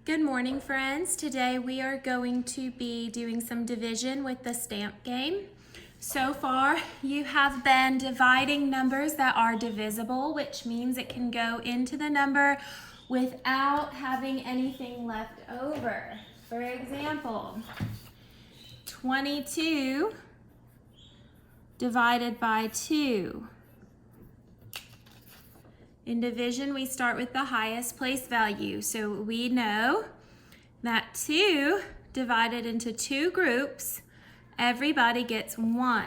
Good morning, friends. Today we are going to be doing some division with the stamp game. So far, you have been dividing numbers that are divisible, which means it can go into the number without having anything left over. For example, 22 divided by 2. In division, we start with the highest place value. So we know that 2 divided into 2 groups, everybody gets 1.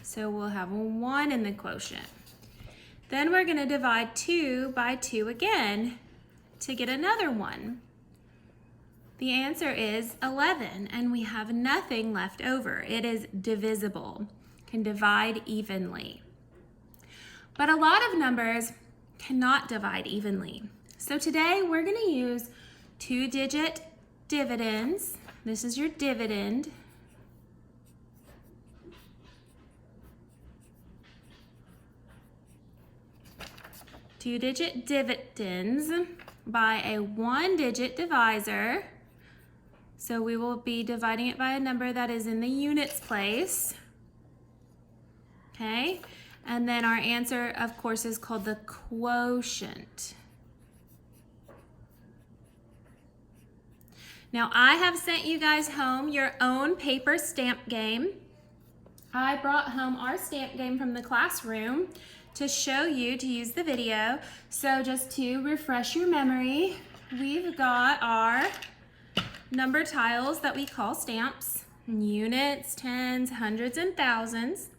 So we'll have 1 in the quotient. Then we're going to divide 2 by 2 again to get another 1. The answer is 11, and we have nothing left over. It is divisible, can divide evenly. But a lot of numbers cannot divide evenly. So today we're going to use 2-digit dividends. This is your dividend. Two-digit dividends by a 1-digit divisor. So we will be dividing it by a number that is in the units place. Okay? And then our answer, of course, is called the quotient. Now, I have sent you guys home your own paper stamp game. I brought home our stamp game from the classroom to show you to use the video. So just to refresh your memory, we've got our number tiles that we call stamps, units, tens, hundreds, and thousands.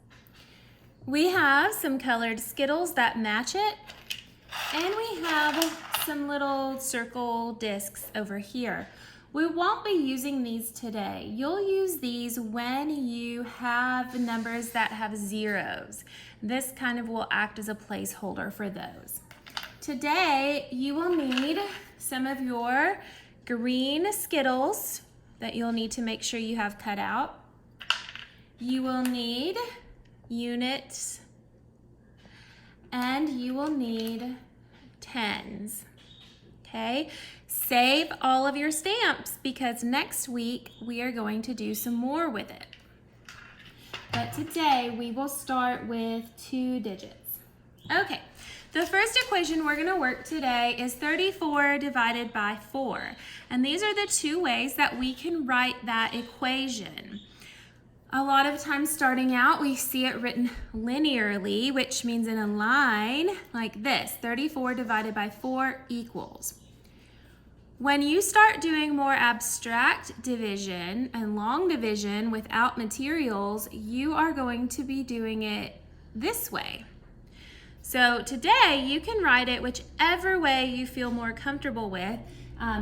We have some colored Skittles that match it, and we have some little circle discs over here. We won't be using these today. You'll use these when you have numbers that have zeros. This kind of will act as a placeholder for those. Today, you will need some of your green Skittles that you'll need to make sure you have cut out. You will need units, and you will need tens. Okay, save all of your stamps because next week we are going to do some more with it. But today we will start with 2 digits. Okay, the first equation we're going to work today is 34 divided by 4. And these are the 2 ways that we can write that equation. A lot of times starting out, we see it written linearly, which means in a line like this, 34 divided by 4 equals. When you start doing more abstract division and long division without materials, you are going to be doing it this way. So today, you can write it whichever way you feel more comfortable with.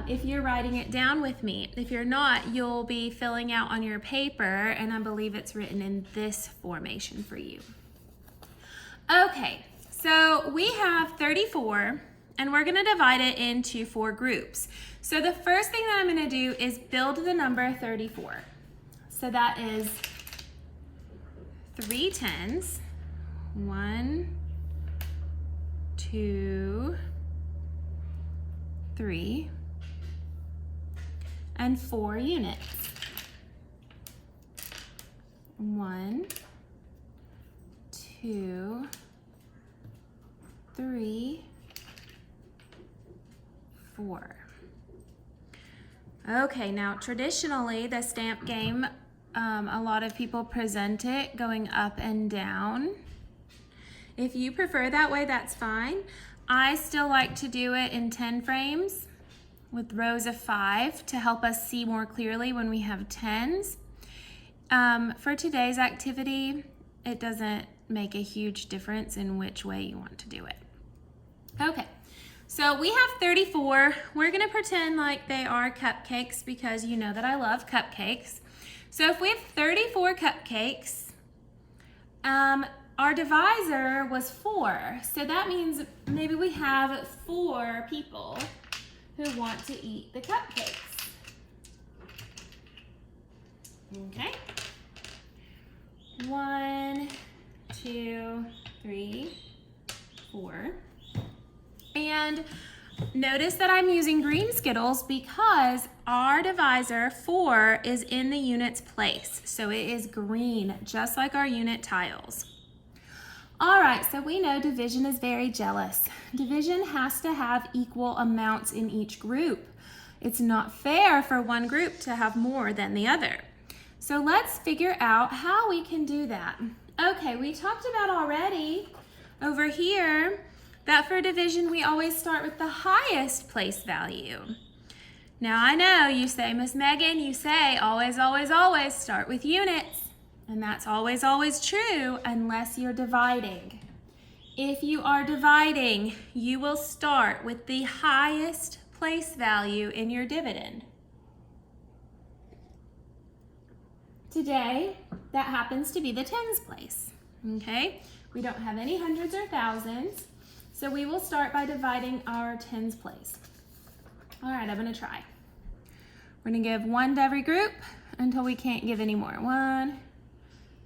If you're writing it down with me. If you're not, you'll be filling out on your paper, and I believe it's written in this formation for you. Okay, so we have 34, and we're gonna divide it into 4 groups. So the first thing that I'm gonna do is build the number 34. So that is 3 tens, 1, 2, 3, and 4 units. 1, 2, 3, 4. Okay, now traditionally the stamp game, a lot of people present it going up and down. If you prefer that way, that's fine. I still like to do it in 10 frames with rows of 5 to help us see more clearly when we have tens. For today's activity, it doesn't make a huge difference in which way you want to do it. Okay, so we have 34. We're gonna pretend like they are cupcakes because you know that I love cupcakes. So if we have 34 cupcakes, our divisor was 4. So that means maybe we have 4 people who want to eat the cupcakes. Okay. 1, 2, 3, 4. And Notice that I'm using green Skittles because our divisor 4 is in the unit's place. So it is green, just like our unit tiles. All right, so we know division is very jealous. Division has to have equal amounts in each group. It's not fair for one group to have more than the other. So let's figure out how we can do that. Okay, we talked about already over here that for division, we always start with the highest place value. Now I know you say, Miss Megan, you say always, always, always start with units. And that's always, always true unless you're dividing. If you are dividing, you will start with the highest place value in your dividend. Today, that happens to be the tens place, okay? We don't have any hundreds or thousands. So we will start by dividing our tens place. All right, I'm gonna try. We're gonna give 1 to every group until we can't give any more. 1,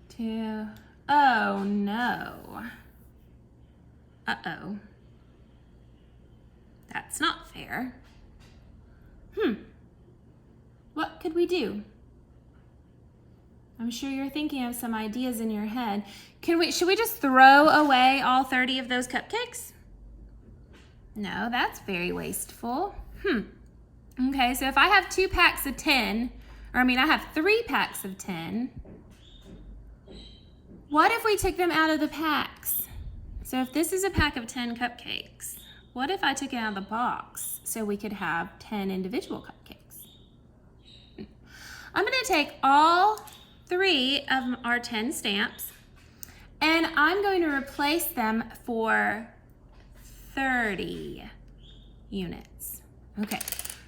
2, oh no. Uh-oh. That's not fair. What could we do? I'm sure you're thinking of some ideas in your head. Should we just throw away all 30 of those cupcakes? No, that's very wasteful. Okay, so if I have 2 packs of 10, I have 3 packs of 10, what if we took them out of the packs? So if this is a pack of 10 cupcakes, what if I took it out of the box so we could have 10 individual cupcakes? I'm gonna take all 3 of our 10 stamps and I'm going to replace them for 30 units. Okay,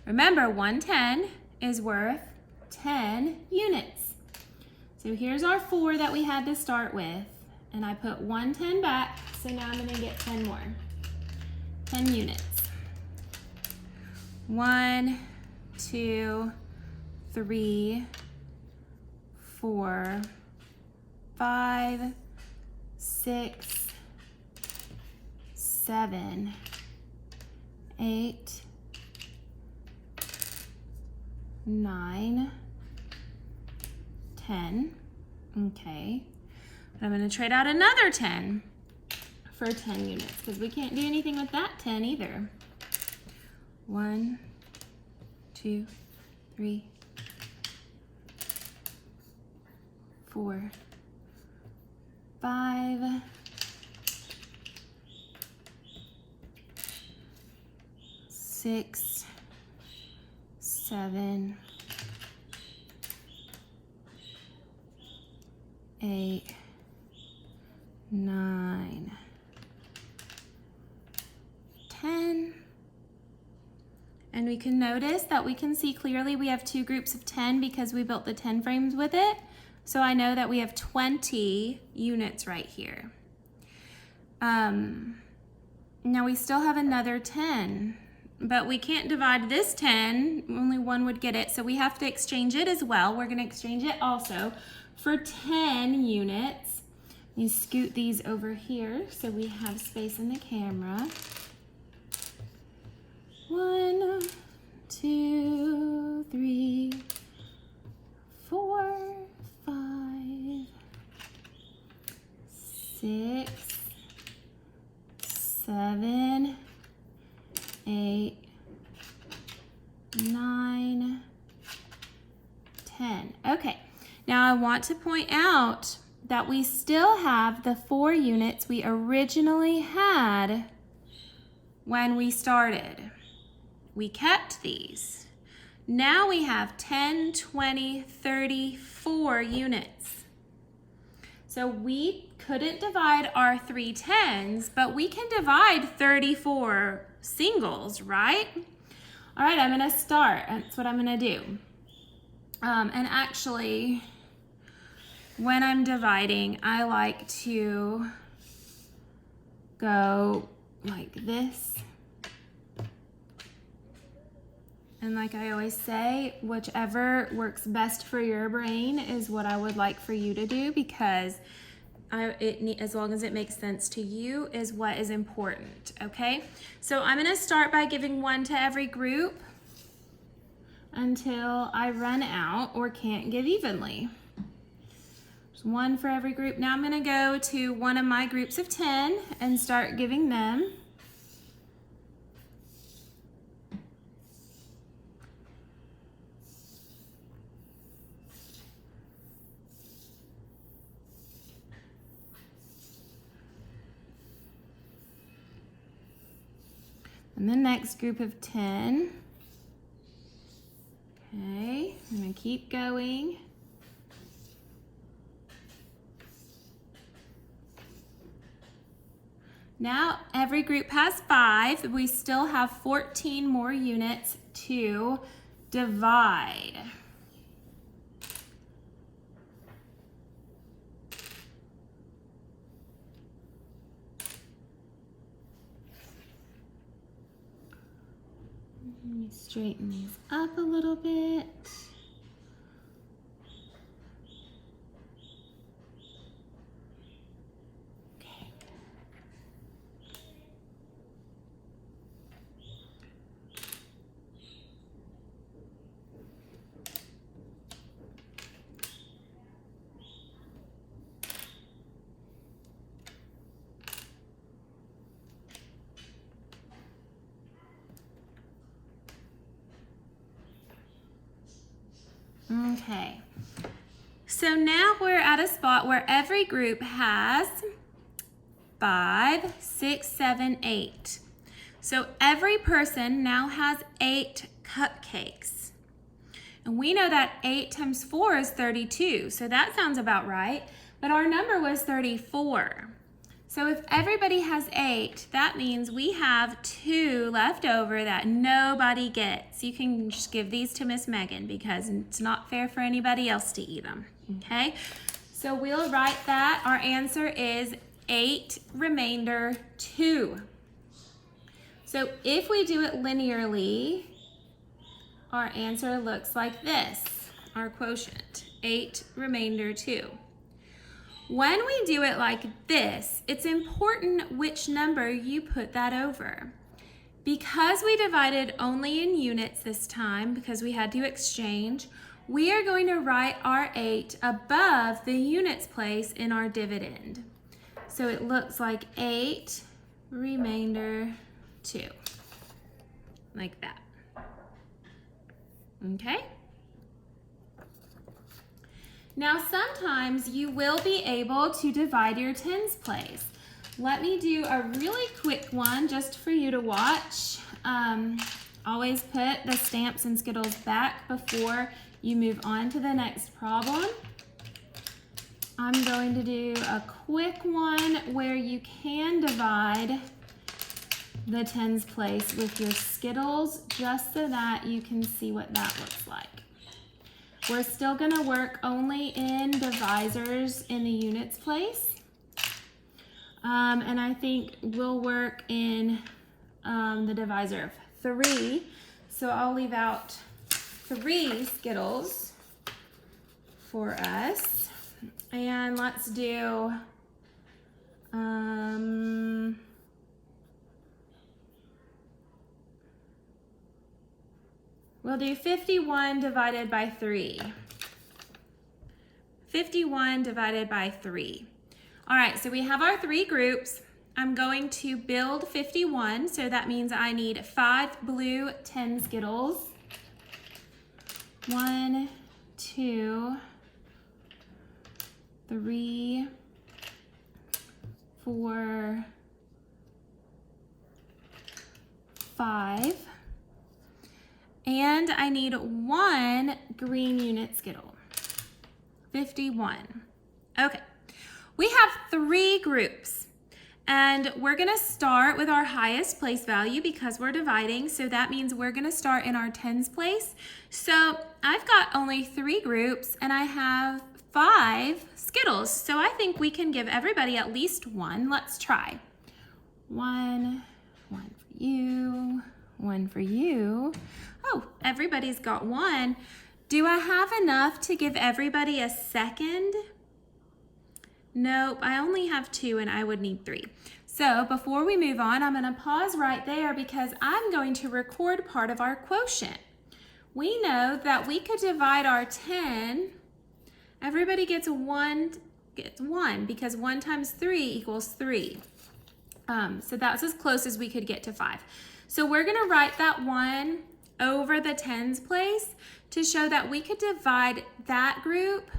remember 110 is worth 10 units. So here's our 4 that we had to start with, and I put 110 back, so now I'm gonna get 10 more. 10 units. 1, 2, 3, 4, 5, 6, 7, 8, 9, 10. Okay. But I'm going to trade out another 10 for 10 units because we can't do anything with that 10 either. 1, 2, 3, 4, 5, 6, 7, 8, 9, 10. And we can notice that we can see clearly we have 2 groups of 10 because we built the 10 frames with it. So I know that we have 20 units right here. Now we still have another 10, but we can't divide this 10, only 1 would get it, so we have to exchange it as well. We're gonna exchange it also for 10 units. You scoot these over here so we have space in the camera. 1, 2, 3, 4, 5, 6, 7, 8, 9, 10. Okay, now I want to point out that we still have the 4 units we originally had when we started. We kept these. Now we have 10, 20, 30, 4 units. So we couldn't divide our 3 tens, but we can divide 34 singles, right? All right, I'm gonna start. That's what I'm gonna do. And actually, when I'm dividing, I like to go like this. And like I always say, whichever works best for your brain is what I would like for you to do, because as long as it makes sense to you is what is important, okay? So I'm gonna start by giving 1 to every group until I run out or can't give evenly. There's 1 for every group. Now I'm gonna go to one of my groups of 10 and start giving them. And the next group of 10. Okay, I'm gonna keep going. Now every group has 5. We still have 14 more units to divide. Let me straighten these up a little bit. Okay. Okay, so now we're at a spot where every group has 5, 6, 7, 8. So every person now has 8 cupcakes. And we know that 8 times 4 is 32, so that sounds about right. But our number was 34. So if everybody has 8, that means we have 2 left over that nobody gets. You can just give these to Miss Megan because it's not fair for anybody else to eat them, okay? So we'll write that. Our answer is 8 remainder 2. So if we do it linearly, our answer looks like this, our quotient, 8 remainder 2. When we do it like this, it's important which number you put that over. Because we divided only in units this time, because we had to exchange, we are going to write our 8 above the units place in our dividend. So it looks like 8 remainder 2, like that. Okay? Now sometimes you will be able to divide your tens place. Let me do a really quick one just for you to watch. Always put the stamps and Skittles back before you move on to the next problem. I'm going to do a quick one where you can divide the tens place with your Skittles just so that you can see what that looks like. We're still gonna work only in divisors in the units place. And I think we'll work in the divisor of 3. So I'll leave out 3 Skittles for us. And let's do, we'll do 51 divided by 3. 51 divided by 3. All right, so we have our 3 groups. I'm going to build 51, so that means I need 5 blue 10 Skittles. 1, 2, 3, 4, 5. And I need 1 green unit Skittle. 51. Okay, we have 3 groups. And we're gonna start with our highest place value because we're dividing, so that means we're gonna start in our tens place. So I've got only 3 groups and I have 5 Skittles. So I think we can give everybody at least 1. Let's try. 1 for you, 1 for you. Oh, everybody's got 1. Do I have enough to give everybody a second? Nope, I only have 2 and I would need 3. So before we move on, I'm going to pause right there because I'm going to record part of our quotient. We know that we could divide our 10. Everybody gets 1 because 1 times 3 equals 3. So that's as close as we could get to 5. So we're going to write that 1 over the tens place to show that we could divide that group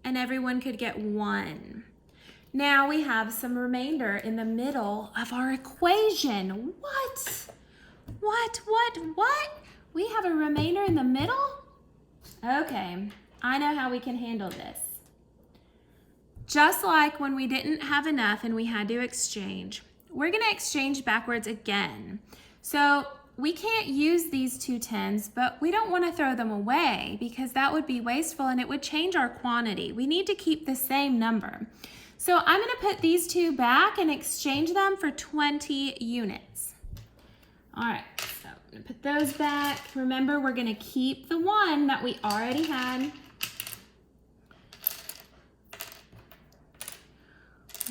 and everyone could get 1. Now we have some remainder in the middle of our equation. What? We have a remainder in the middle? Okay, I know how we can handle this. Just like when we didn't have enough and we had to exchange, we're gonna exchange backwards again. So we can't use these 2 tens, but we don't wanna throw them away because that would be wasteful and it would change our quantity. We need to keep the same number. So I'm gonna put these 2 back and exchange them for 20 units. All right, so I'm gonna put those back. Remember, we're gonna keep the 1 that we already had.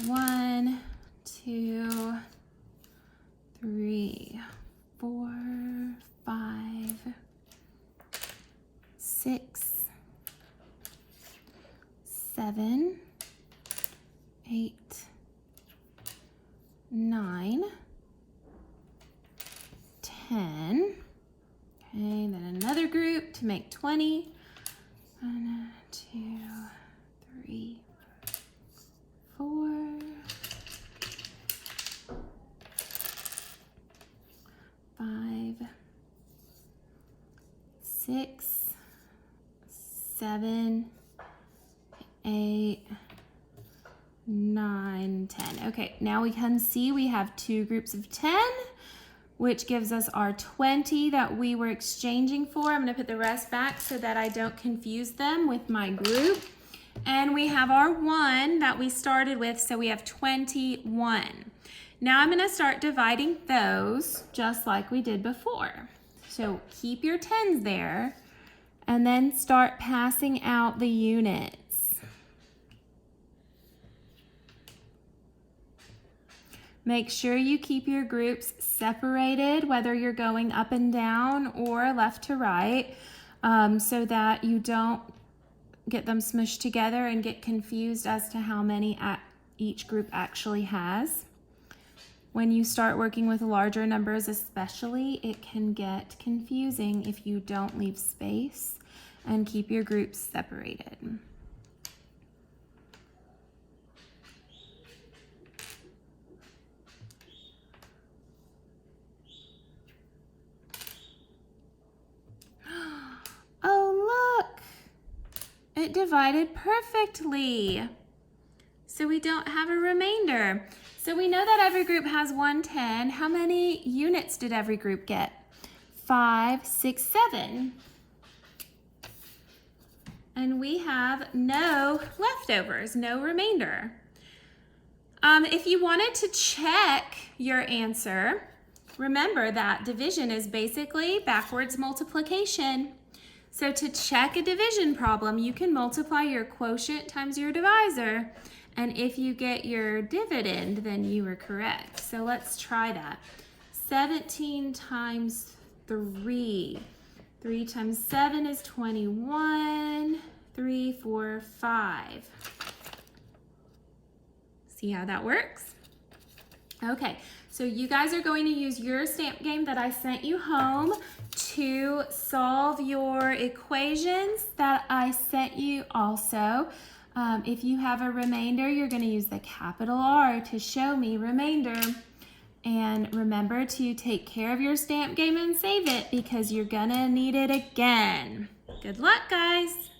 1, 2, 3, 4, 5, 6, 7, 8, 9, 10. Okay, then another group to make 20. 1, 2, 3, 4, 5, 6, 7, 8, 9, 10. Okay, now we can see we have 2 groups of 10, which gives us our 20 that we were exchanging for. I'm going to put the rest back so that I don't confuse them with my group. And we have our 1 that we started with, so we have 21. Now I'm going to start dividing those just like we did before. So keep your 10s there and then start passing out the units. Make sure you keep your groups separated, whether you're going up and down or left to right, so that you don't get them smushed together and get confused as to how many each group actually has. When you start working with larger numbers especially, it can get confusing if you don't leave space and keep your groups separated. Oh, look! It divided perfectly. So we don't have a remainder. So we know that every group has 1 10. How many units did every group get? 5, 6, 7. And we have no leftovers, no remainder. If you wanted to check your answer, remember that division is basically backwards multiplication. So to check a division problem, you can multiply your quotient times your divisor. And if you get your dividend, then you were correct. So let's try that. 17 times 3. 3 times 7 is 21. 3, 4, 5. See how that works? Okay, so you guys are going to use your stamp game that I sent you home to solve your equations that I sent you also. If you have a remainder, you're going to use the capital R to show me remainder. And remember to take care of your stamp game and save it because you're going to need it again. Good luck, guys.